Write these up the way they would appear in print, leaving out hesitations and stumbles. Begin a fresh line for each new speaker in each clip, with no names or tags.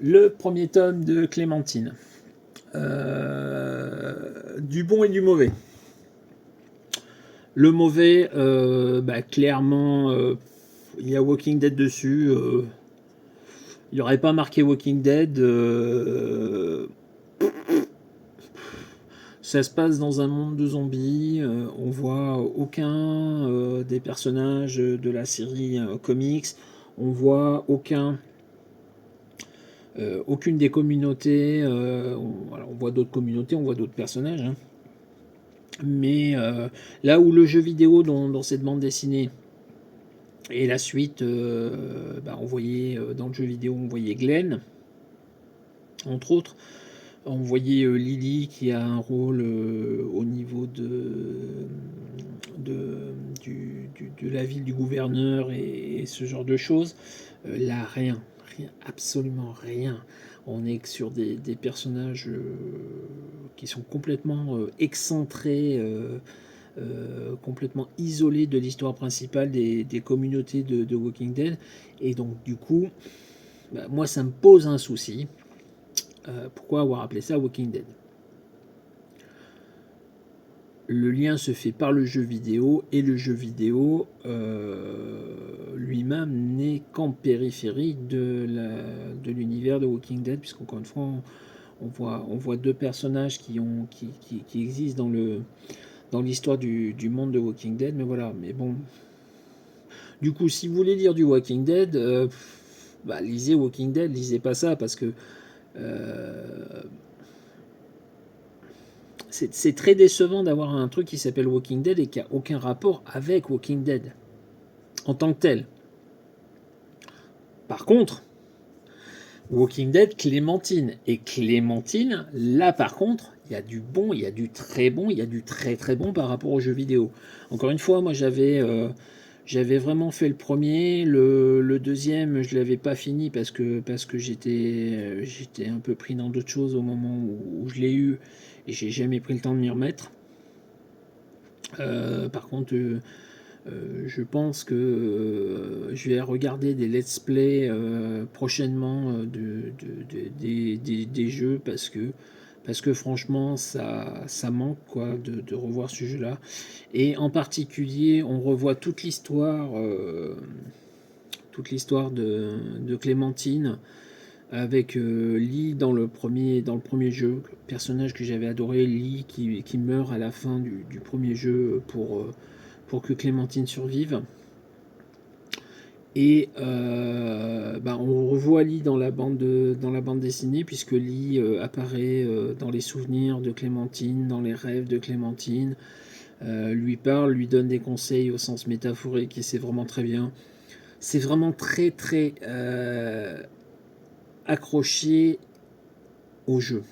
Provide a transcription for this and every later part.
Le premier tome de Clémentine. Du bon et du mauvais. Le mauvais, clairement, il y a Walking Dead dessus. Il n'y aurait pas marqué Walking Dead. Ça se passe dans un monde de zombies. On voit aucun des personnages de la série comics. On voit aucune des communautés. On voit d'autres communautés, on voit d'autres personnages. Hein. Mais là où le jeu vidéo dans cette bande dessinée et la suite, on voyait dans le jeu vidéo, on voyait Glenn, entre autres. On voyait Lily qui a un rôle au niveau de la ville du gouverneur et ce genre de choses. Là, rien, absolument rien. On est sur des personnages qui sont complètement excentrés, complètement isolés de l'histoire principale des communautés de Walking Dead. Et donc, du coup, moi, ça me pose un souci. Pourquoi avoir appelé ça Walking Dead? Le lien se fait par le jeu vidéo et le jeu vidéo lui-même n'est qu'en périphérie de l'univers de Walking Dead, puisqu'encore une fois on voit deux personnages qui existent dans l'histoire du monde de Walking Dead, mais voilà, mais bon. Du coup, si vous voulez lire du Walking Dead, lisez Walking Dead, lisez pas ça, parce que c'est très décevant d'avoir un truc qui s'appelle Walking Dead et qui n'a aucun rapport avec Walking Dead en tant que tel. Par contre, Walking Dead, Clémentine. Et Clémentine, là par contre, il y a du bon, il y a du très bon, il y a du très très bon par rapport aux jeux vidéo. Encore une fois, moi j'avais vraiment fait le premier, le deuxième je l'avais pas fini parce que j'étais un peu pris dans d'autres choses au moment où je l'ai eu et j'ai jamais pris le temps de m'y remettre. Par contre, je pense que je vais regarder des let's play prochainement des jeux parce que franchement ça manque quoi de revoir ce jeu là et en particulier on revoit toute l'histoire de Clémentine avec Lee dans le premier jeu, personnage que j'avais adoré, Lee qui meurt à la fin du premier jeu pour que Clémentine survive. Et on revoit Lee dans la bande dessinée, puisque Lee apparaît dans les souvenirs de Clémentine, dans les rêves de Clémentine, lui parle, lui donne des conseils au sens métaphorique, et c'est vraiment très bien. C'est vraiment très très accroché au jeu.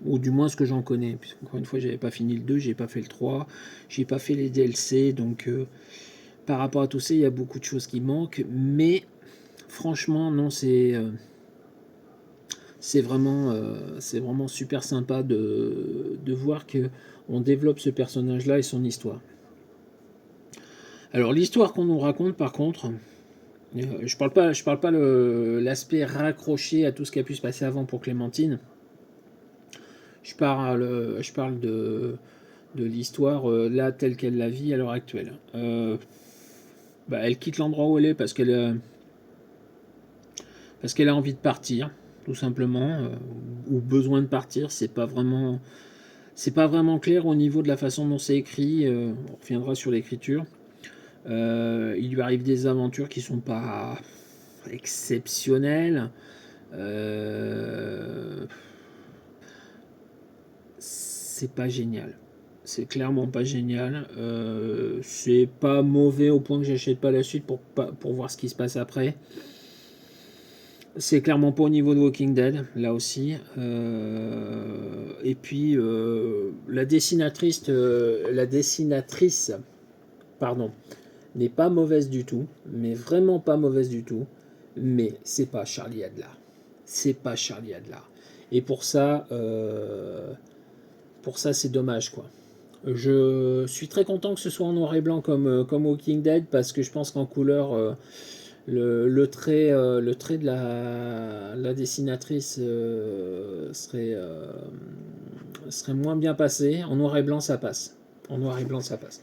Ou du moins ce que j'en connais. Puisqu'encore une fois, j'avais pas fini le 2, j'ai pas fait le 3, j'ai pas fait les DLC, donc par rapport à tout ça, il y a beaucoup de choses qui manquent, mais franchement, non, c'est vraiment super sympa de voir que on développe ce personnage-là et son histoire. Alors l'histoire qu'on nous raconte, par contre, je parle pas l'aspect raccroché à tout ce qui a pu se passer avant pour Clémentine. Je parle de l'histoire là telle qu'elle la vit à l'heure actuelle. Elle quitte l'endroit où elle est parce qu'elle a envie de partir, tout simplement, ou besoin de partir. C'est pas vraiment clair au niveau de la façon dont c'est écrit. On reviendra sur l'écriture. Il lui arrive des aventures qui sont pas exceptionnelles. C'est pas génial. C'est clairement pas génial. C'est pas mauvais au point que j'achète pas la suite pour voir ce qui se passe après. C'est clairement pas au niveau de Walking Dead, là aussi. Et puis la dessinatrice, pardon, n'est pas mauvaise du tout, mais vraiment pas mauvaise du tout. Mais c'est pas Charlie Adler. C'est pas Charlie Adler. Et pour ça c'est dommage quoi. Je suis très content que ce soit en noir et blanc comme Walking Dead parce que je pense qu'en couleur le trait de la dessinatrice serait moins bien passé. En noir et blanc, ça passe. En noir et blanc, ça passe.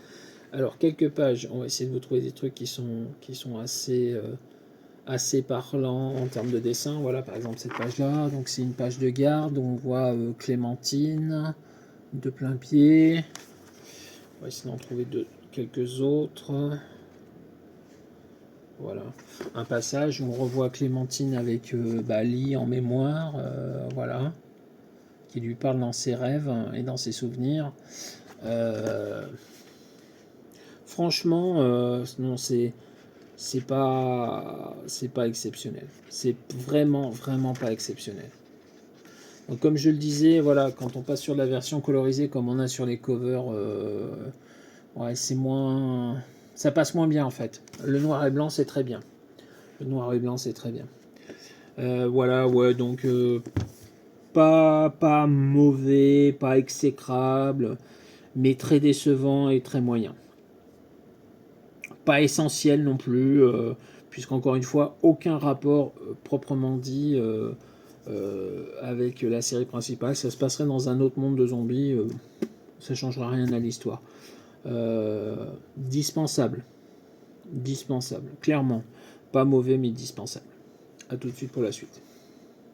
Alors, quelques pages, on va essayer de vous trouver des trucs qui sont assez parlants en termes de dessin. Voilà, par exemple, cette page-là. Donc, c'est une page de garde où on voit Clémentine de plein pied. On va essayer d'en trouver quelques autres. Voilà, un passage où on revoit Clémentine avec Lee en mémoire, voilà, qui lui parle dans ses rêves et dans ses souvenirs. Franchement, non, c'est pas exceptionnel. C'est vraiment pas exceptionnel. Donc, comme je le disais, voilà, quand on passe sur la version colorisée comme on a sur les covers, ouais, c'est moins, ça passe moins bien en fait. Le noir et blanc, c'est très bien. Le noir et blanc, c'est très bien. Voilà, ouais, donc pas mauvais, pas exécrable, mais très décevant et très moyen. Pas essentiel non plus, puisqu'encore une fois, aucun rapport proprement dit avec la série principale. Ça se passerait dans un autre monde de zombies, ça ne changera rien à l'histoire. Dispensable. Dispensable, clairement. Pas mauvais, mais dispensable. A tout de suite pour la suite.